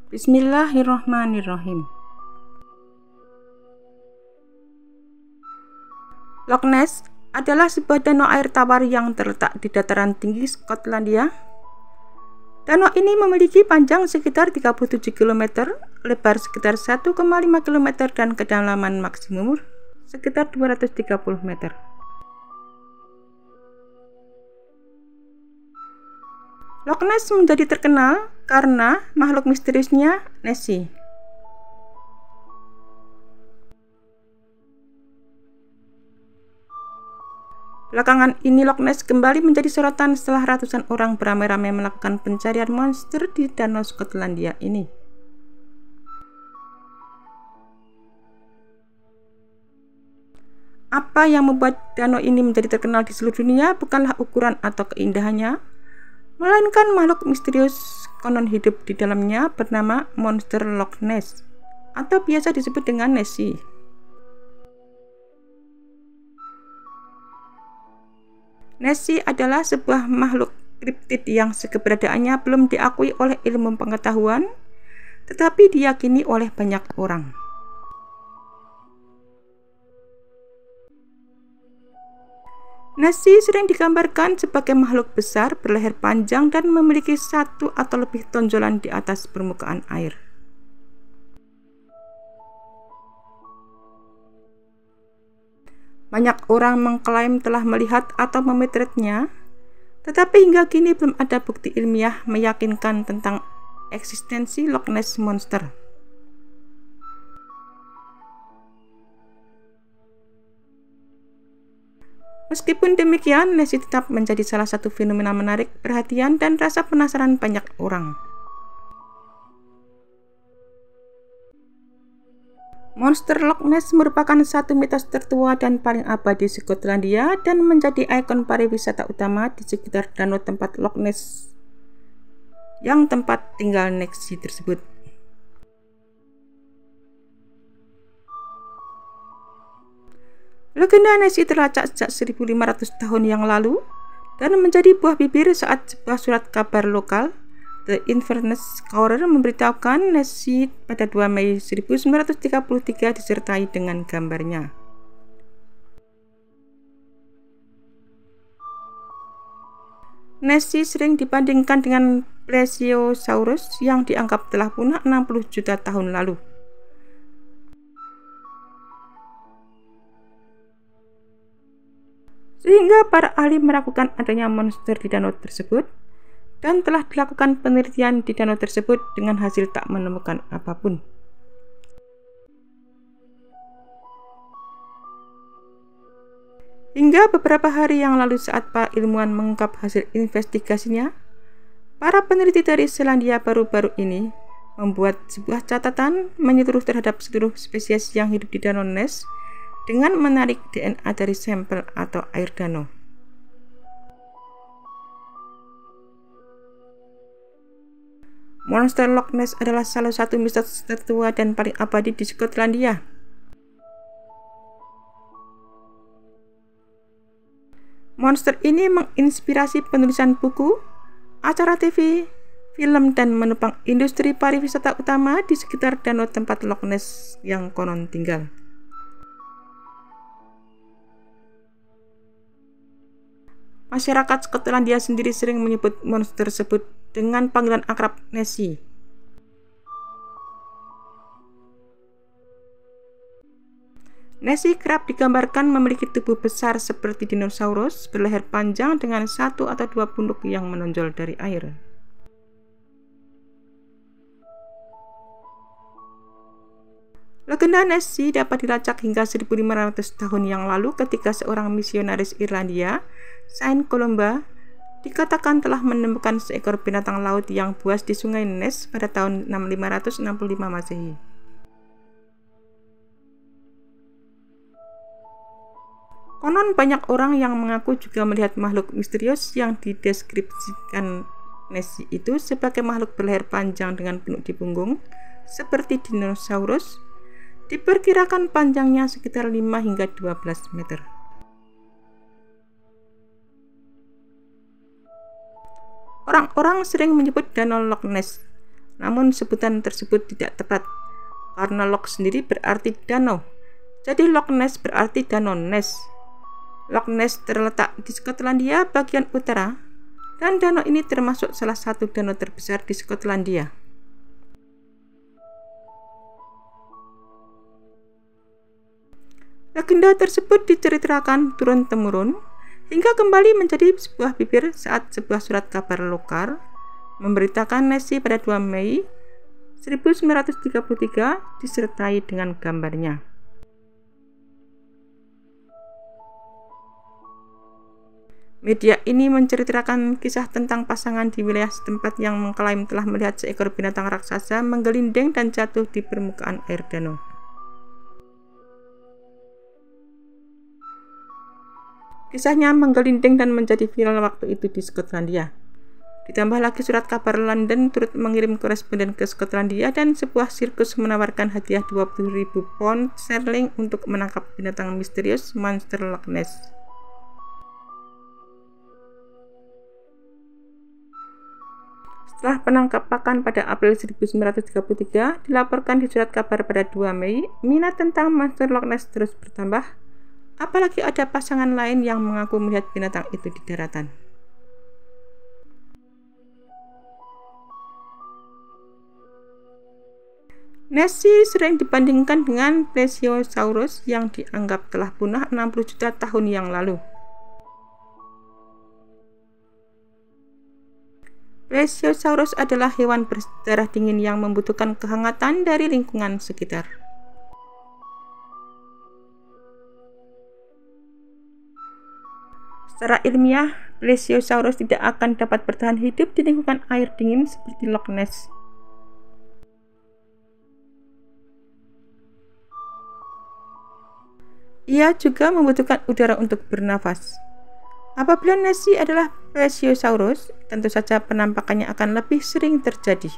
Bismillahirrahmanirrahim. Loch Ness adalah sebuah danau air tawar yang terletak di dataran tinggi Skotlandia. Danau ini memiliki panjang sekitar 37 km, lebar sekitar 1,5 km, dan kedalaman maksimum sekitar 230 meter. Loch Ness menjadi terkenal karena makhluk misteriusnya Nessie. Belakangan ini Loch Ness kembali menjadi sorotan setelah ratusan orang beramai-ramai melakukan pencarian monster di danau Skotlandia ini. Apa yang membuat danau ini menjadi terkenal di seluruh dunia bukanlah ukuran atau keindahannya, melainkan makhluk misterius konon hidup di dalamnya bernama monster Loch Ness, atau biasa disebut dengan Nessie. Nessie adalah sebuah makhluk kriptid yang keberadaannya belum diakui oleh ilmu pengetahuan, tetapi diyakini oleh banyak orang. Nessie sering digambarkan sebagai makhluk besar berleher panjang dan memiliki satu atau lebih tonjolan di atas permukaan air. Banyak orang mengklaim telah melihat atau memotretnya, tetapi hingga kini belum ada bukti ilmiah meyakinkan tentang eksistensi Loch Ness Monster. Meskipun demikian, Nessie tetap menjadi salah satu fenomena menarik perhatian dan rasa penasaran banyak orang. Monster Loch Ness merupakan satu mitos tertua dan paling abadi Skotlandia dan menjadi ikon pariwisata utama di sekitar danau tempat Loch Ness yang tempat tinggal Nessie tersebut. Legenda Nessie terlacak sejak 1500 tahun yang lalu dan menjadi buah bibir saat sebuah surat kabar lokal, The Inverness Courier, memberitahukan Nessie pada 2 Mei 1933 disertai dengan gambarnya. Nessie sering dibandingkan dengan Plesiosaurus yang dianggap telah punah 60 juta tahun lalu. Sehingga para ahli meragukan adanya monster di danau tersebut, dan telah dilakukan penelitian di danau tersebut dengan hasil tak menemukan apapun. Hingga beberapa hari yang lalu saat para ilmuwan mengungkap hasil investigasinya, para peneliti dari Selandia Baru ini membuat sebuah catatan menyeluruh terhadap seluruh spesies yang hidup di danau Ness dengan menarik DNA dari sampel atau air danau. Monster Loch Ness adalah salah satu mitos tertua dan paling abadi di Skotlandia. Monster ini menginspirasi penulisan buku, acara TV, film, dan menopang industri pariwisata utama di sekitar danau tempat Loch Ness yang konon tinggal. Masyarakat Skotlandia sendiri sering menyebut monster tersebut dengan panggilan akrab Nessie. Nessie kerap digambarkan memiliki tubuh besar seperti dinosaurus, berleher panjang dengan 1 atau 2 punduk yang menonjol dari air. Legenda Nessie dapat dilacak hingga 1500 tahun yang lalu ketika seorang misionaris Irlandia, Saint Columba, dikatakan telah menemukan seekor binatang laut yang buas di sungai Ness pada tahun 565 Masehi. Konon banyak orang yang mengaku juga melihat makhluk misterius yang dideskripsikan Nessie itu sebagai makhluk berleher panjang dengan punuk di punggung, seperti dinosaurus. Diperkirakan panjangnya sekitar 5 hingga 12 meter. Orang-orang sering menyebut danau Loch Ness Namun sebutan tersebut tidak tepat, karena Loch sendiri berarti danau. Jadi Loch Ness berarti danau Ness. Loch Ness terletak di Skotlandia bagian utara, dan danau ini termasuk salah satu danau terbesar di Skotlandia. Legenda tersebut diceritakan turun-temurun hingga kembali menjadi sebuah bibir saat sebuah surat kabar lokal memberitakan Nessie pada 2 Mei 1933 disertai dengan gambarnya. Media ini menceritakan kisah tentang pasangan di wilayah setempat yang mengklaim telah melihat seekor binatang raksasa menggelinding dan jatuh di permukaan air danau. Kisahnya menggelinding dan menjadi viral waktu itu di Skotlandia. Ditambah lagi surat kabar London turut mengirim koresponden ke Skotlandia dan sebuah sirkus menawarkan hadiah 20.000 pound sterling untuk menangkap binatang misterius monster Loch Ness. Setelah penangkapan pada April 1933, dilaporkan di surat kabar pada 2 Mei, minat tentang monster Loch Ness terus bertambah. Apalagi ada pasangan lain yang mengaku melihat binatang itu di daratan. Nessie sering dibandingkan dengan Plesiosaurus yang dianggap telah punah 60 juta tahun yang lalu. Plesiosaurus adalah hewan berdarah dingin yang membutuhkan kehangatan dari lingkungan sekitar. Secara ilmiah, Plesiosaurus tidak akan dapat bertahan hidup di lingkungan air dingin seperti Loch Ness. Ia juga membutuhkan udara untuk bernafas. Apabila Nessie adalah Plesiosaurus, tentu saja penampakannya akan lebih sering terjadi.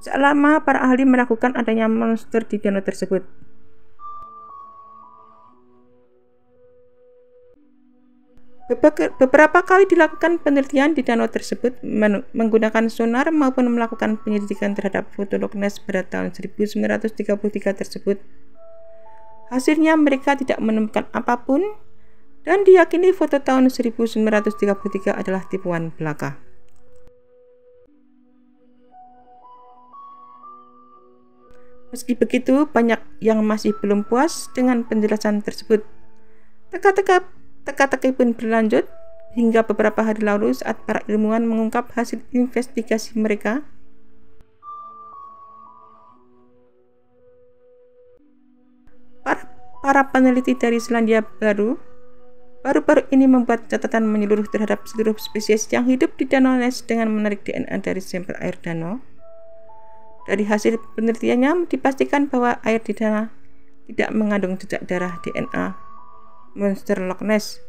Selama para ahli meragukan adanya monster di danau tersebut. Beberapa kali dilakukan penelitian di danau tersebut menggunakan sonar maupun melakukan penyelidikan terhadap foto Loch Ness pada tahun 1933 tersebut. Hasilnya mereka tidak menemukan apapun dan diyakini foto tahun 1933 adalah tipuan belaka. Meski begitu, banyak yang masih belum puas dengan penjelasan tersebut. Teka-teki pun berlanjut hingga beberapa hari lalu saat para ilmuwan mengungkap hasil investigasi mereka. Para peneliti dari Selandia baru-baru ini membuat catatan menyeluruh terhadap seluruh spesies yang hidup di Danau Ness dengan menarik DNA dari sampel air danau. Dari hasil penelitiannya dipastikan bahwa air di danau tidak mengandung jejak darah DNA monster Loch Ness,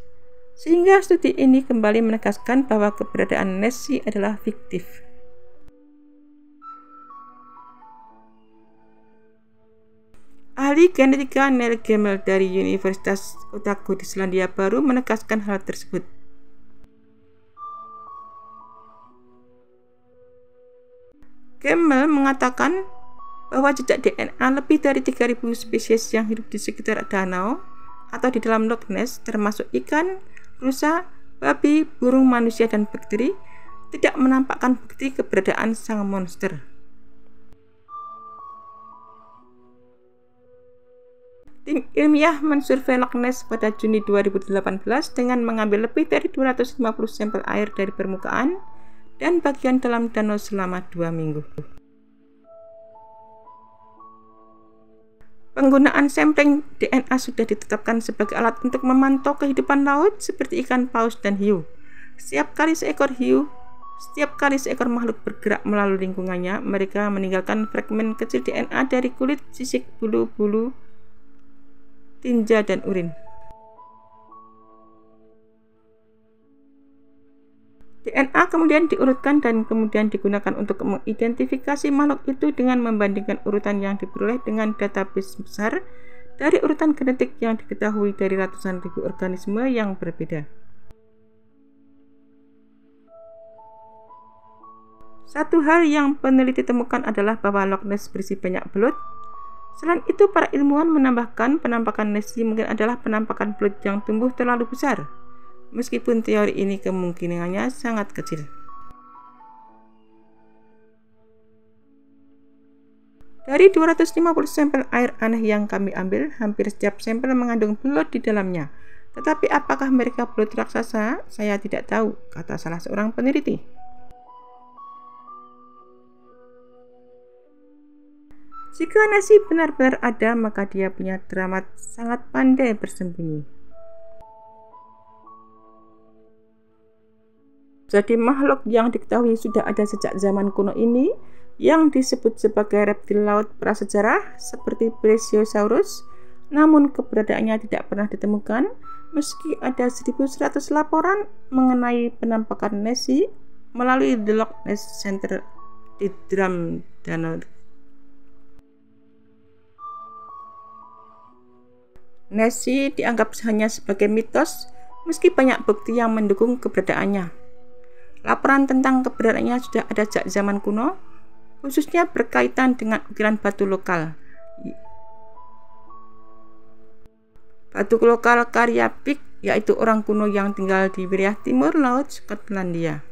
sehingga studi ini kembali menegaskan bahwa keberadaan Nessie adalah fiktif. Ahli genetika Neil Gemmell dari Universitas Otago di Selandia Baru menegaskan hal tersebut. Gemmell mengatakan bahwa jejak DNA lebih dari 3.000 spesies yang hidup di sekitar danau atau di dalam Loch Ness, termasuk ikan, rusa, babi, burung, manusia, dan bakteri, tidak menampakkan bukti keberadaan sang monster. Tim ilmiah mensurvei Loch Ness pada Juni 2018 dengan mengambil lebih dari 250 sampel air dari permukaan dan bagian dalam danau selama 2 minggu. Penggunaan sampling DNA sudah ditetapkan sebagai alat untuk memantau kehidupan laut seperti ikan paus dan hiu. Setiap kali seekor makhluk bergerak melalui lingkungannya, mereka meninggalkan fragmen kecil DNA dari kulit, sisik, bulu-bulu, tinja, dan urin. DNA kemudian diurutkan dan kemudian digunakan untuk mengidentifikasi makhluk itu dengan membandingkan urutan yang diperoleh dengan database besar dari urutan genetik yang diketahui dari ratusan ribu organisme yang berbeda. Satu hal yang peneliti temukan adalah bahwa Loch Ness berisi banyak belut. Selain itu, para ilmuwan menambahkan penampakan Nessie mungkin adalah penampakan belut yang tumbuh terlalu besar, meskipun teori ini kemungkinannya sangat kecil. Dari 250 sampel air aneh yang kami ambil, hampir setiap sampel mengandung belut di dalamnya. Tetapi apakah mereka belut raksasa? Saya tidak tahu, kata salah seorang peneliti. Jika Nessie benar-benar ada, maka dia punya teramat sangat pandai bersembunyi. Jadi makhluk yang diketahui sudah ada sejak zaman kuno ini, yang disebut sebagai reptil laut prasejarah seperti Plesiosaurus, namun keberadaannya tidak pernah ditemukan, meski ada 1.100 laporan mengenai penampakan Nessie melalui The Loch Ness Center di Drum Danau. Nessie dianggap hanya sebagai mitos, meski banyak bukti yang mendukung keberadaannya. Laporan tentang keberadaannya sudah ada sejak zaman kuno, khususnya berkaitan dengan ukiran batu lokal. Batu lokal karya Pik, yaitu orang kuno yang tinggal di wilayah timur laut Skotlandia.